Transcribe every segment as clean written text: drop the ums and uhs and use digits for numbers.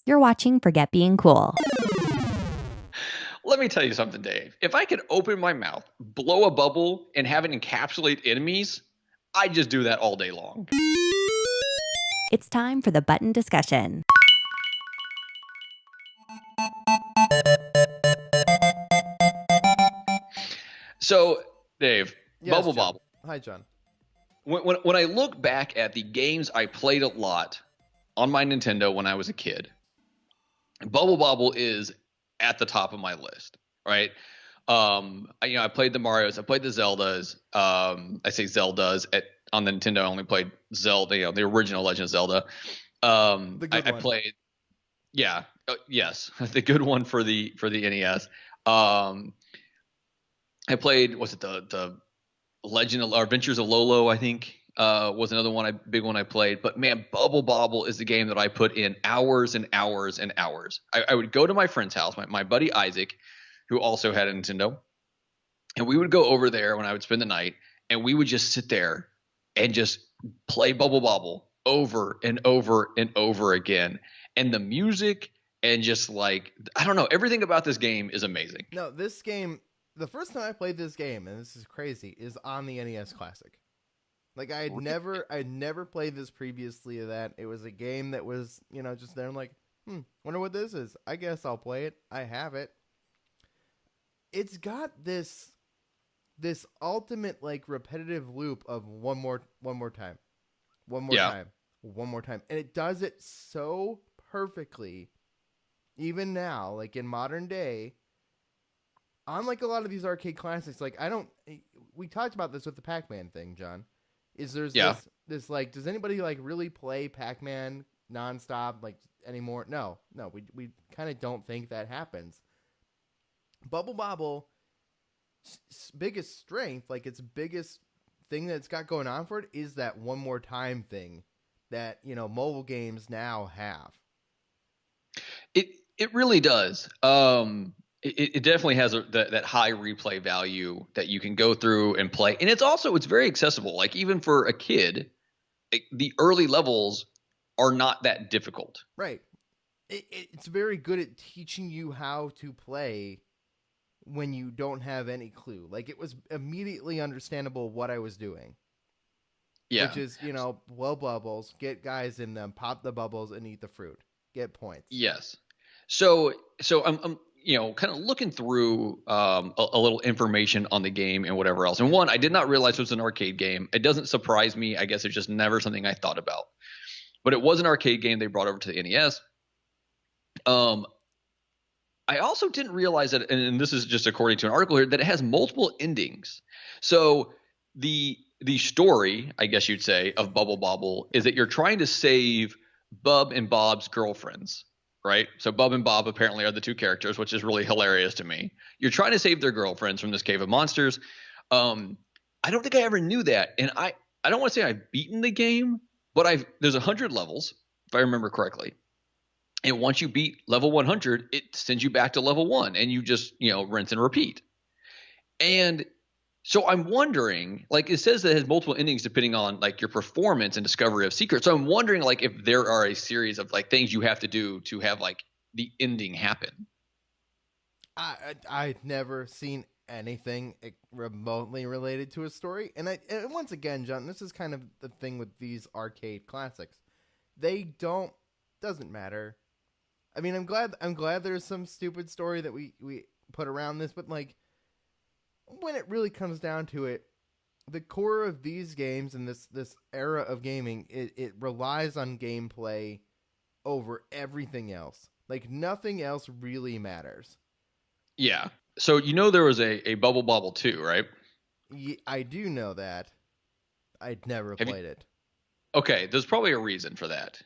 You're watching Forget Being Cool. Let me tell you something, Dave. If I could open my mouth, blow a bubble, and have it encapsulate enemies, I'd just do that all day long. It's time for the button discussion. So, Dave, Yes, Bubble John. Bobble. Hi, John. When I look back at the games I played a lot on my Nintendo when I was a kid, Bubble Bobble is at the top of my list, right? I played the Mario's, I played the Zeldas. I say Zeldas on the Nintendo. I only played Zelda, the original Legend of Zelda. The good I one. played, yeah, yes, the good one for the NES. Um, I played, was it the Legend of or Adventures of Lolo? I think was another big one I played. But man, Bubble Bobble is the game that I put in hours and hours and hours. I would go to my friend's house, my buddy Isaac, who also had a Nintendo, and we would go over there when I would spend the night, and we would just sit there and just play Bubble Bobble over and over and over again. And the music and just like I don't know, everything about this game is amazing. No, this game, the first time I played this game, and this is crazy, is on the NES Classic. Like I'd never played this previously to that. It was a game that was, just there. I'm like, wonder what this is. I guess I'll play it. I have it. It's got this ultimate like repetitive loop of one more time, one more Yeah. time, one more time, and it does it so perfectly. Even now, like in modern day, unlike a lot of these arcade classics, like we talked about this with the Pac-Man thing, John. Is there's Yeah. this like, does anybody like really play Pac-Man nonstop like anymore? No, we kind of don't think that happens. Bubble Bobble biggest strength, like its biggest thing that it's got going on for it, is that one more time thing that mobile games now have. It really does. It definitely has that high replay value that you can go through and play, and it's very accessible. Like even for a kid, the early levels are not that difficult. Right. It's very good at teaching you how to play when you don't have any clue. Like it was immediately understandable what I was doing. Yeah. Which is, blow bubbles, get guys in them, pop the bubbles, and eat the fruit. Get points. Yes. So I'm kind of looking through a little information on the game and whatever else. And one, I did not realize it was an arcade game. It doesn't surprise me. I guess it's just never something I thought about. But it was an arcade game they brought over to the NES. I also didn't realize that, and this is just according to an article here, that it has multiple endings. So the story, I guess you'd say, of Bubble Bobble is that you're trying to save Bub and Bob's girlfriends, right? So Bub and Bob apparently are the two characters, which is really hilarious to me. You're trying to save their girlfriends from this cave of monsters. I don't think I ever knew that, and I don't want to say I've beaten the game, but there's 100 levels if I remember correctly. And once you beat level 100, it sends you back to level 1, and you just rinse and repeat. And so I'm wondering, like it says that it has multiple endings depending on like your performance and discovery of secrets. So I'm wondering like if there are a series of like things you have to do to have like the ending happen. I've never seen anything remotely related to a story, and once again, John, this is kind of the thing with these arcade classics. Doesn't matter. I mean, I'm glad there's some stupid story that we put around this, but like when it really comes down to it, the core of these games and this era of gaming, it relies on gameplay over everything else. Like nothing else really matters. Yeah. So there was a Bubble Bobble 2, right? I do know that. I'd never played it. Okay, there's probably a reason for that.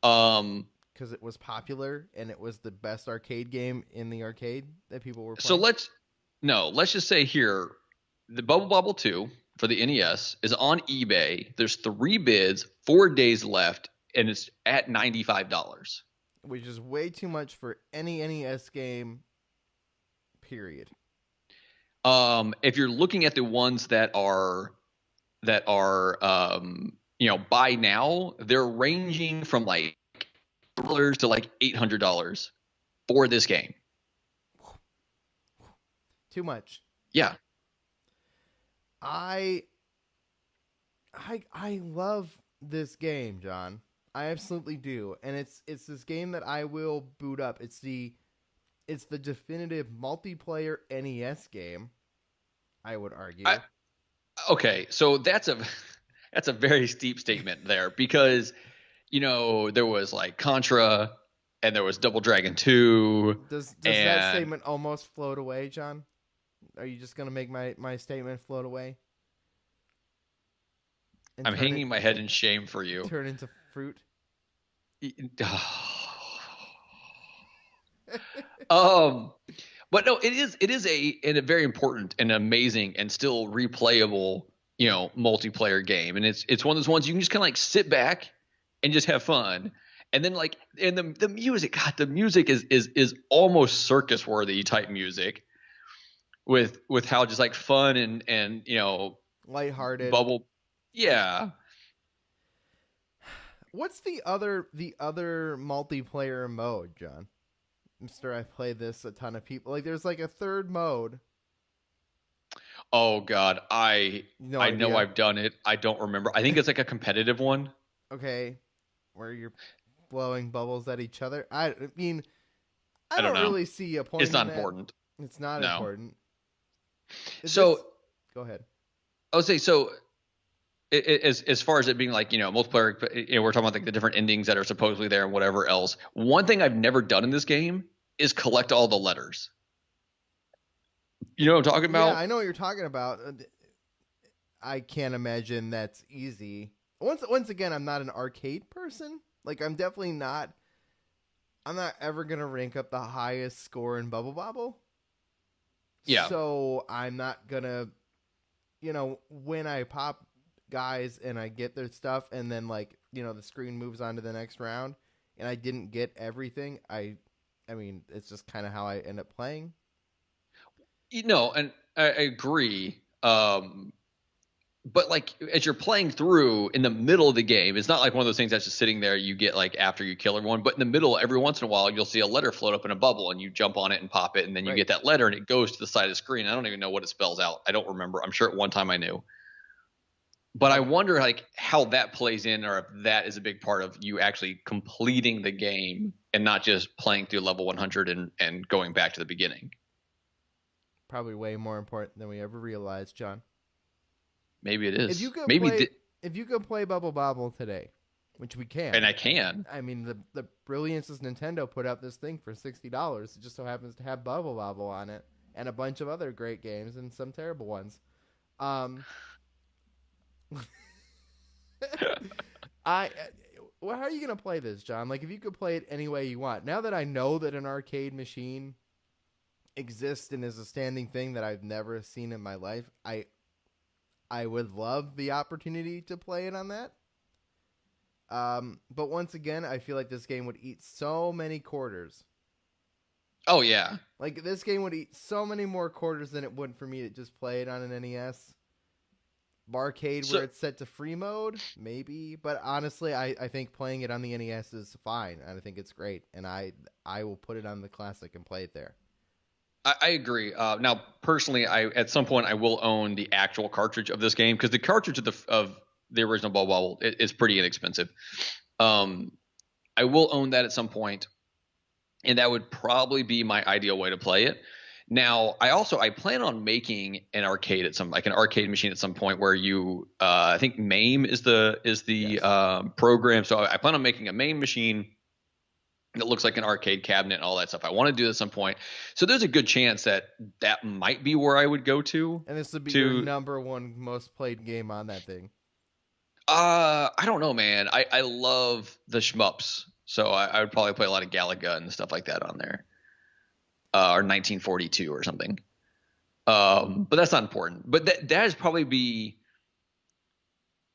Because it was popular and it was the best arcade game in the arcade that people were playing. So let's just say here, the Bubble Bobble 2 for the NES is on eBay. There's 3 bids, 4 days left, and it's at $95. Which is way too much for any NES game, period. If you're looking at the ones that are buy now, they're ranging from like $400 to like $800 for this game. Too much. Yeah. I love this game, John. I absolutely do, and it's this game that I will boot up. It's the definitive multiplayer NES game, I would argue. Okay, so that's a that's a very steep statement there because there was like Contra and there was Double Dragon 2. Does that statement almost float away, John? Are you just gonna make my statement float away? And I'm hanging my head in shame for you. Turn into fruit. But no, it is a very important and amazing and still replayable, multiplayer game. And it's one of those ones you can just kind of like sit back and just have fun. And then the music, God, the music is almost circus worthy type music with how just like fun and lighthearted. Bubble. Yeah. What's the other multiplayer mode, John? Mister, I play this a ton of people. Like, there's like a third mode. Oh God, I know I've done it. I don't remember. I think it's like a competitive one. Okay, where you're blowing bubbles at each other. I mean, I don't know. really see a point. It's not important. It's not important. Go ahead. I would say so. As far as it being like multiplayer, we're talking about like the different endings that are supposedly there and whatever else. One thing I've never done in this game is collect all the letters. You know what I'm talking about? Yeah, I know what you're talking about. I can't imagine that's easy. Once again, I'm not an arcade person. Like, I'm definitely not. I'm not ever gonna rank up the highest score in Bubble Bobble. Yeah. So I'm not gonna, when I pop guys and I get their stuff and then the screen moves on to the next round and I didn't get everything, I mean, it's just kind of how I end up playing. And I agree. But like as you're playing through in the middle of the game, it's not like one of those things that's just sitting there you get like after you kill everyone, but in the middle every once in a while you'll see a letter float up in a bubble and you jump on it and pop it and then you get that letter and it goes to the side of the screen. I don't even know what it spells out. I don't remember. I'm sure at one time I knew. But I wonder like how that plays in or if that is a big part of you actually completing the game and not just playing through level 100 and going back to the beginning. Probably way more important than we ever realized, John. Maybe it is. If you could play Bubble Bobble today, which we can. And I can. I mean, the brilliance is Nintendo put out this thing for $60. It just so happens to have Bubble Bobble on it and a bunch of other great games and some terrible ones. How are you gonna play this, John? Like, if you could play it any way you want. Now that I know that an arcade machine exists and is a standing thing that I've never seen in my life, I would love the opportunity to play it on that. But once again, I feel like this game would eat so many quarters. Oh yeah, like this game would eat so many more quarters than it would for me to just play it on an NES. Barcade where it's set to free mode, maybe. But honestly, I think playing it on the NES is fine. And I think it's great. And I will put it on the Classic and play it there. I agree. Now, personally, at some point I will own the actual cartridge of this game because the cartridge of the original Bubble is pretty inexpensive. I will own that at some point, and that would probably be my ideal way to play it. Now, I plan on making an arcade an arcade machine at some point where you I think MAME is the yes. Program. So I plan on making a MAME machine that looks like an arcade cabinet and all that stuff. I want to do that at some point. So there's a good chance that might be where I would go to. And this would be your number one most played game on that thing. I don't know, man. I love the shmups. So I would probably play a lot of Galaga and stuff like that on there. Or 1942 or something. But that's not important. But that is probably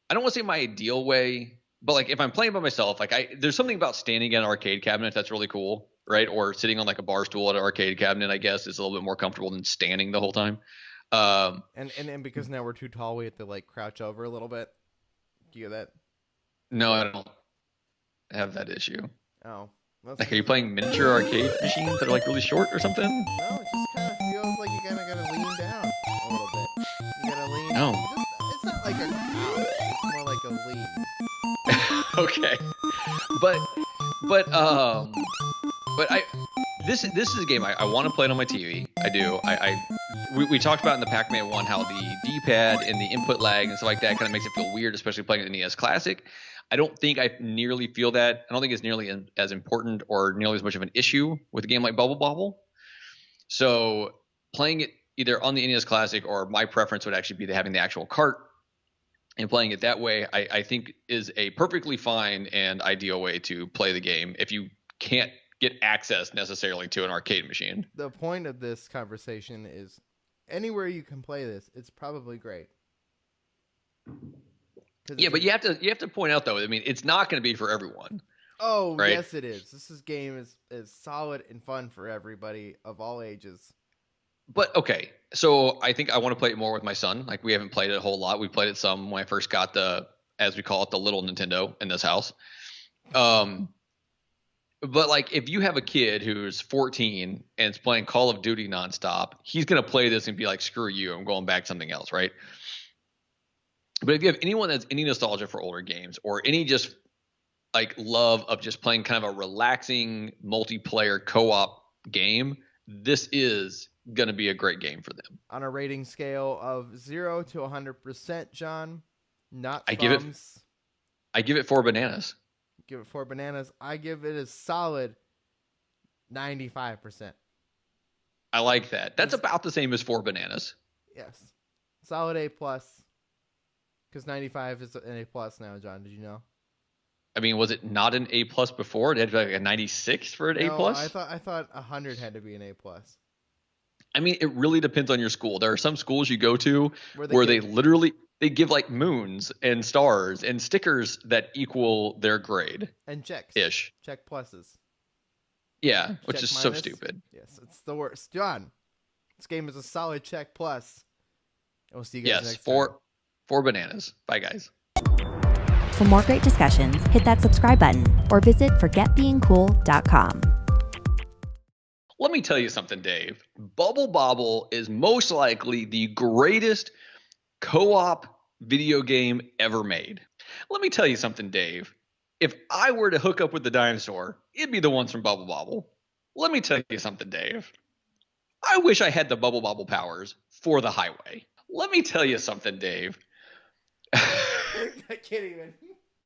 I don't want to say my ideal way, but like if I'm playing by myself, there's something about standing at an arcade cabinet that's really cool, right? Or sitting on like a bar stool at an arcade cabinet, I guess, is a little bit more comfortable than standing the whole time. And because now we're too tall, we have to like crouch over a little bit. Do you get that? No, I don't have that issue. Oh, that's Like, are you playing miniature arcade machines that are like really short or something? No, it just kind of feels like you kind of gotta lean down a little bit. You gotta lean. No. It's not like a crouch. It's more like a lean. Okay. But but um but I this is a game I want to play it on my TV. I do. We talked about in the Pac-Man one how the D-pad and the input lag and stuff like that kind of makes it feel weird, especially playing it in the NES Classic. I don't think I nearly feel that. I don't think it's nearly as important or nearly as much of an issue with a game like Bubble Bobble. So playing it either on the NES Classic, or my preference would actually be to having the actual cart and playing it that way, I think is a perfectly fine and ideal way to play the game if you can't get access necessarily to an arcade machine. The point of this conversation is anywhere you can play this, it's probably great. Yeah, but you have to point out though, I mean, it's not going to be for everyone. Oh, right? Yes, it is. Game is solid and fun for everybody of all ages. But okay, so I think I want to play it more with my son. Like, we haven't played it a whole lot. We played it some when I first got the, as we call it, the little Nintendo in this house. But like, if you have a kid who's 14 and is playing Call of Duty nonstop, he's gonna play this and be like, "Screw you, I'm going back to something else," right? But if you have anyone that's any nostalgia for older games, or any just like love of just playing kind of a relaxing multiplayer co-op game, this is gonna be a great game for them. On a rating scale of 0 to 100%, John, not I thumbs. give it 4 bananas. Give it 4 bananas. I give it a solid 95%. I like that. That's about the same as 4 bananas. Yes. Solid A+. Because 95 is an A+ now, John. Did you know? I mean, was it not an A+ before? It had to be like a 96 for an No, A+? I thought 100 had to be an A+. I mean, it really depends on your school. There are some schools you go to where they literally they give like moons and stars and stickers that equal their grade. And checks. Ish. Check pluses. Yeah, which Check is minus. so stupid. Yes, it's the worst. John, this game is a solid check plus. And we'll see you guys next time. Yes, 4 bananas. Bye, guys. For more great discussions, hit that subscribe button or visit forgetbeingcool.com. Let me tell you something, Dave. Bubble Bobble is most likely the greatest co-op video game ever made. Let me tell you something, Dave. If I were to hook up with the dinosaur, it'd be the ones from Bubble Bobble. Let me tell you something, Dave. I wish I had the Bubble Bobble powers for the highway. Let me tell you something, Dave. I can't even.